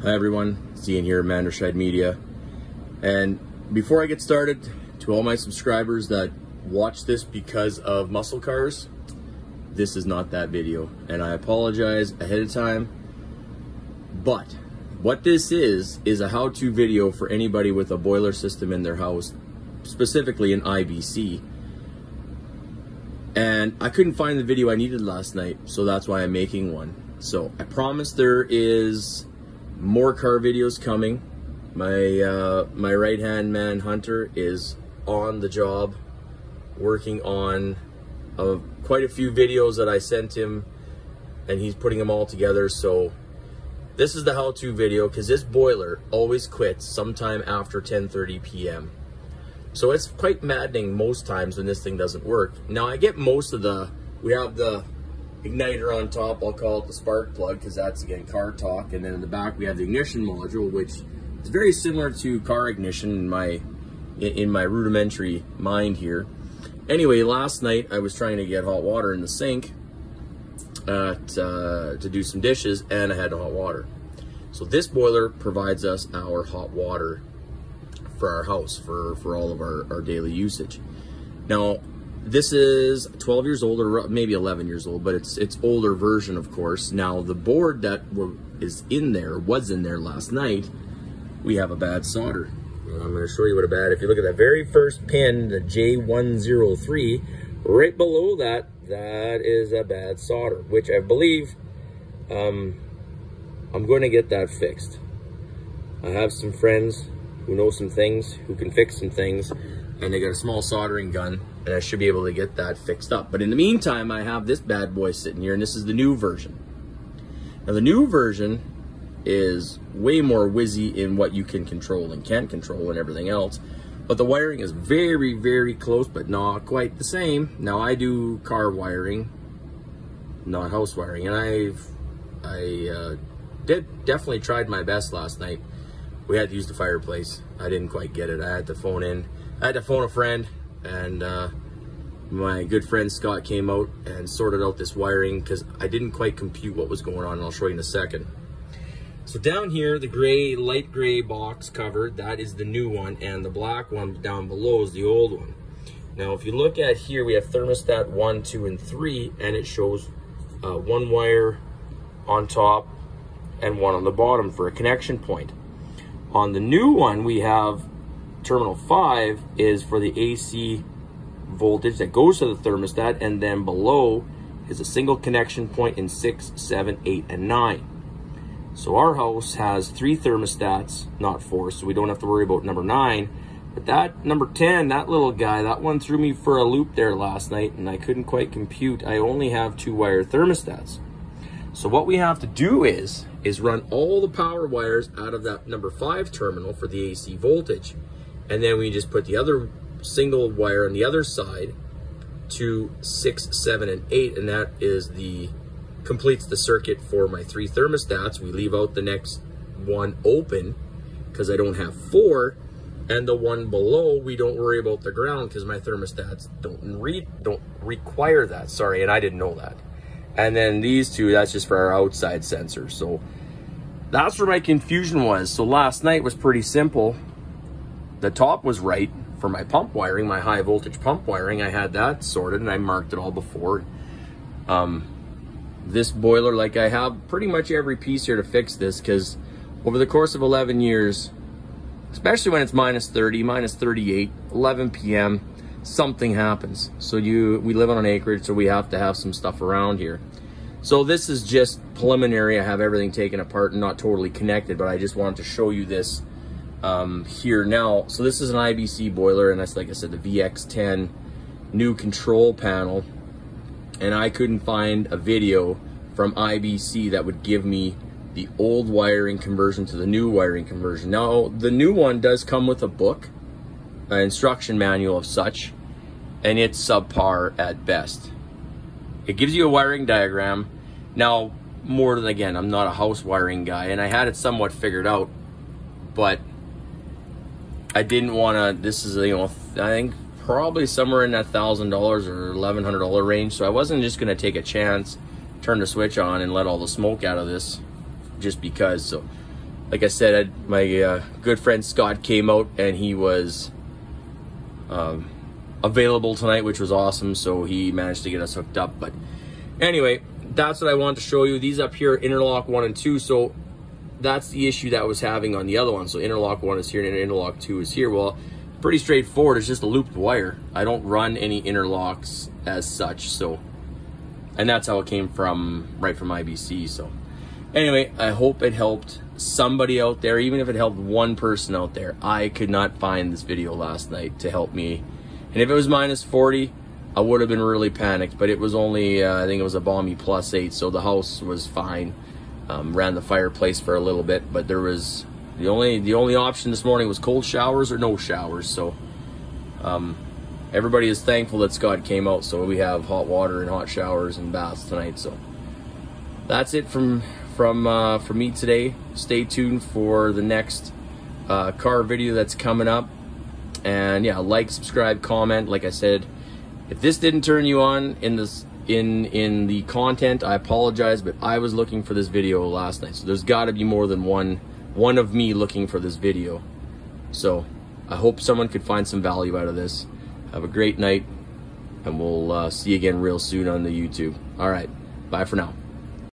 Hi everyone, it's Ian here at Manderscheid Media. And before I get started, to all my subscribers that watch this because of muscle cars, this is not that video. And I apologize ahead of time. But what this is a how-to video for anybody with a boiler system in their house, specifically an IBC. And I couldn't find the video I needed last night, so that's why I'm making one. So I promise there is more car videos coming. My right-hand man Hunter is on the job working on quite a few videos that I sent him, and he's putting them all together. So this is the how-to video because this boiler always quits sometime after 10:30 p.m. So it's quite maddening most times when this thing doesn't work. Now I get most of we have the igniter on top, I'll call it the spark plug because that's again car talk, and then in the back we have the ignition module, which is very similar to car ignition in my rudimentary mind here. Anyway, last night I was trying to get hot water in the sink to do some dishes, and I had no hot water. So this boiler provides us our hot water for our house, for all of our daily usage. Now this is 12 years old, or maybe 11 years old, but it's older version, of course. Now the board that was in there last night, we have a bad solder. I'm going to show you what a bad, if you look at that very first pin, the J103, right below that, that is a bad solder, which I believe I'm going to get that fixed. I have some friends who know some things, who can fix some things, and they got a small soldering gun, and I should be able to get that fixed up. But in the meantime, I have this bad boy sitting here, and this is the new version. Now the new version is way more whizzy in what you can control and can't control and everything else, but the wiring is very, very close, but not quite the same. Now I do car wiring, not house wiring, and I definitely tried my best last night. We had to use the fireplace. I didn't quite get it. I had to phone a friend, and my good friend Scott came out and sorted out this wiring because I didn't quite compute what was going on, and I'll show you in a second. So down here, the gray, light gray box cover, that is the new one, and the black one down below is the old one. Now if you look at here, we have thermostat 1, 2, and 3, and it shows one wire on top and one on the bottom for a connection point. On the new one, we have terminal 5 is for the AC voltage that goes to the thermostat, and then below is a single connection point in 6, 7, 8, and 9. So our house has 3 thermostats, not 4, so we don't have to worry about number 9. But that number 10, that little guy, that one threw me for a loop there last night, and I couldn't quite compute. I only have 2-wire thermostats. So what we have to do is run all the power wires out of that number 5 terminal for the AC voltage. And then we just put the other single wire on the other side to 6, 7, and 8, and that is completes the circuit for my 3 thermostats. We leave out the next one open because I don't have 4, and the one below we don't worry about the ground because my thermostats don't require that. Sorry, and I didn't know that. And then these 2, that's just for our outside sensors. So that's where my confusion was. So last night was pretty simple. The top was right for my pump wiring, my high voltage pump wiring. I had that sorted and I marked it all before. This boiler, like I have pretty much every piece here to fix this, because over the course of 11 years, especially when it's minus 30, minus 38, 11 p.m., something happens. So we live on an acreage, so we have to have some stuff around here. So this is just preliminary. I have everything taken apart and not totally connected, but I just wanted to show you this here now. So this is an IBC boiler, and that's, like I said, the VX10 new control panel. And I couldn't find a video from IBC that would give me the old wiring conversion to the new wiring conversion. Now, the new one does come with a book, an instruction manual of such, and it's subpar at best. It gives you a wiring diagram. Now, more than, again, I'm not a house wiring guy, and I had it somewhat figured out, but I didn't want to, this is, you know, I think probably somewhere in that $1,000 or $1,100 range, so I wasn't just going to take a chance, turn the switch on and let all the smoke out of this just because. So like I said, my good friend Scott came out and he was available tonight, which was awesome. So he managed to get us hooked up. But anyway, that's what I wanted to show you. These up here, interlock 1 and 2. So that's the issue that I was having on the other one. So interlock 1 is here and interlock 2 is here. Well, pretty straightforward. It's just a looped wire. I don't run any interlocks as such. So, and that's how it came from, right from IBC. So anyway, I hope it helped somebody out there, even if it helped one person out there. I could not find this video last night to help me. And if it was minus 40, I would have been really panicked, but it was only, I think it was a balmy +8, so the house was fine. Ran the fireplace for a little bit, but there was, the only option this morning was cold showers or no showers. So everybody is thankful that Scott came out, so we have hot water and hot showers and baths tonight. So that's it from me today. Stay tuned for the next car video that's coming up. And yeah, like, subscribe, comment. Like I said, if this didn't turn you on in the content, I apologize, but I was looking for this video last night, so there's got to be more than one of me looking for this video. So I hope someone could find some value out of this. Have a great night, and we'll see you again real soon on the YouTube. All right, bye for now.